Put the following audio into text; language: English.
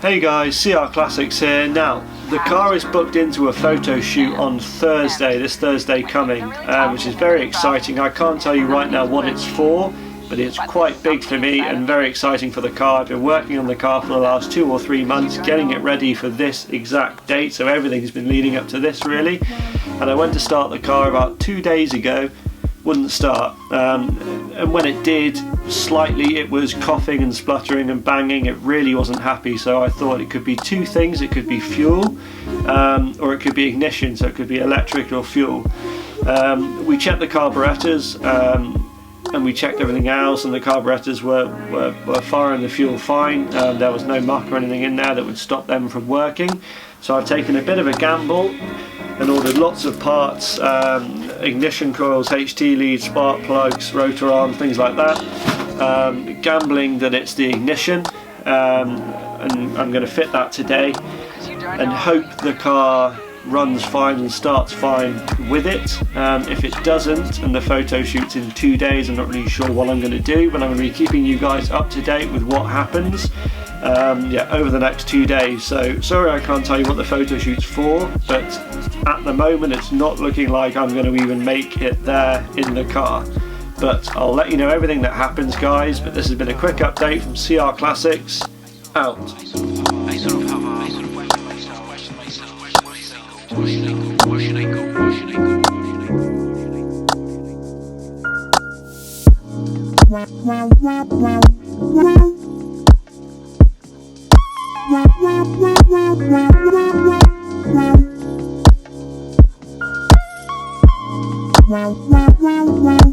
Hey guys, CR Classics here. Now, the car is booked into a photo shoot on Thursday, this Thursday coming, which is very exciting. I can't tell you right now what it's for, but it's quite big for me and very exciting for the car. I've been working on the car for the last 2 or 3 months, getting it ready for this exact date, so everything's been leading up to this really. And I went to start the car about 2 days ago, wouldn't start, and when it did, slightly it was coughing and spluttering and banging. It really wasn't happy, so I thought it could be two things. It could be fuel, or it could be ignition, so it could be electric or fuel. We checked the carburetors, and we checked everything else, and the carburetors were firing the fuel fine. There was no muck or anything in there that would stop them from working. So I've taken a bit of a gamble and ordered lots of parts, ignition coils, HT leads, spark plugs, rotor arms, things like that. Gambling that it's the ignition, and I'm going to fit that today and hope the car runs fine and starts fine with it. If it doesn't and the photo shoot's in 2 days, I'm not really sure what I'm going to do, but I'm going to be keeping you guys up to date with what happens over the next 2 days. So sorry I can't tell you what the photo shoot's for, but at the moment it's not looking like I'm going to even make it there in the car. But I'll let you know everything that happens, guys. But this has been a quick update from CR Classics. Out. Wow.